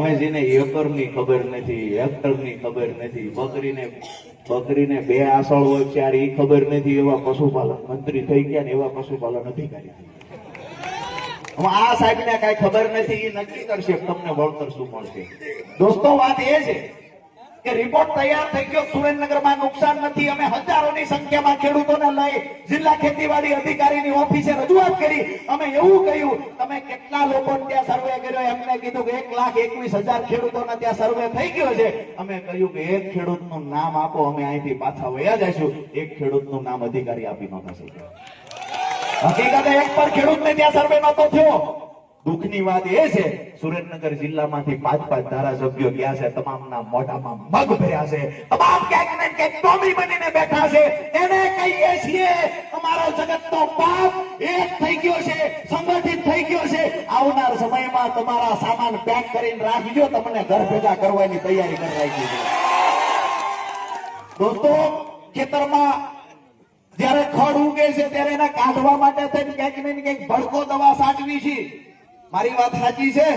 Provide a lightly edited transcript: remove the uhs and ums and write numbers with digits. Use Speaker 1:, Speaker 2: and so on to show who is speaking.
Speaker 1: અમે જેને એકરની ખબર નથી, હેક્ટરની ખબર નથી, બકરીને 2 આસળ હોય ત્યારે એ ખબર નથી, એવા પશુપાલન મંત્રી થઈ ગયા ને એવા પશુપાલન અધિકારી થઈ ગયા. આ સાહેબ ને કઈ ખબર નથી, એ નક્કી કરશે તમને વળતર શું મળશે. દોસ્તો વાત એ છે કે રિપોર્ટ તૈયાર થઈ ગયો, સુરેન્દ્રનગરમાં નુકસાન નથી. અમે હજારોની સંખ્યામાં ખેડૂતોને લઈ જિલ્લા ખેતીવાડી અધિકારીની ઓફિસે રજૂઆત કરી. અમે એવું કહ્યું, તમે કેટલા લોકો ત્યાં સર્વે કર્યો? એમને કીધું કે 1,21,000 ખેડૂતોને ત્યાં સર્વે થઈ ગયો છે. અમે કહ્યું કે એક ખેડૂતનું નામ આપો, અમે અહીંથી પાછા વયા જઈશું. એક ખેડૂતનું નામ અધિકારી આપી નહોતા શક્યા. હકીકતે એક પર ખેડૂતને ત્યાં સર્વે નહોતો થયો. દુઃખની વાત એ છે, સુરેન્દ્રનગર જિલ્લામાંથી 5 ધારાસભ્યો ગયા છે, તમામના મોઢામાં મગ ભર્યા છે, તમામ ક્યાંક ને ક્યાંક ટોમી બનીને બેઠા છે. એને કહીએ છીએ અમારો જગતનો બાપ એક થઈ ગયો છે, સંગઠિત થઈ ગયો છે. આવનાર સમયમાં તમારા સામાન પેક કરીને રાખજો, તમને ઘર ભેગા કરવાની તૈયારી કરી રાખી છે. દોસ્તો, ખેતરમાં જયારે ખડ ઉગે છે ત્યારે એને કાઢવા માટે થઈને ક્યાંક ને ક્યાંક ભડકો દવા છાંટવી છે. મારી વાત સાચી છે?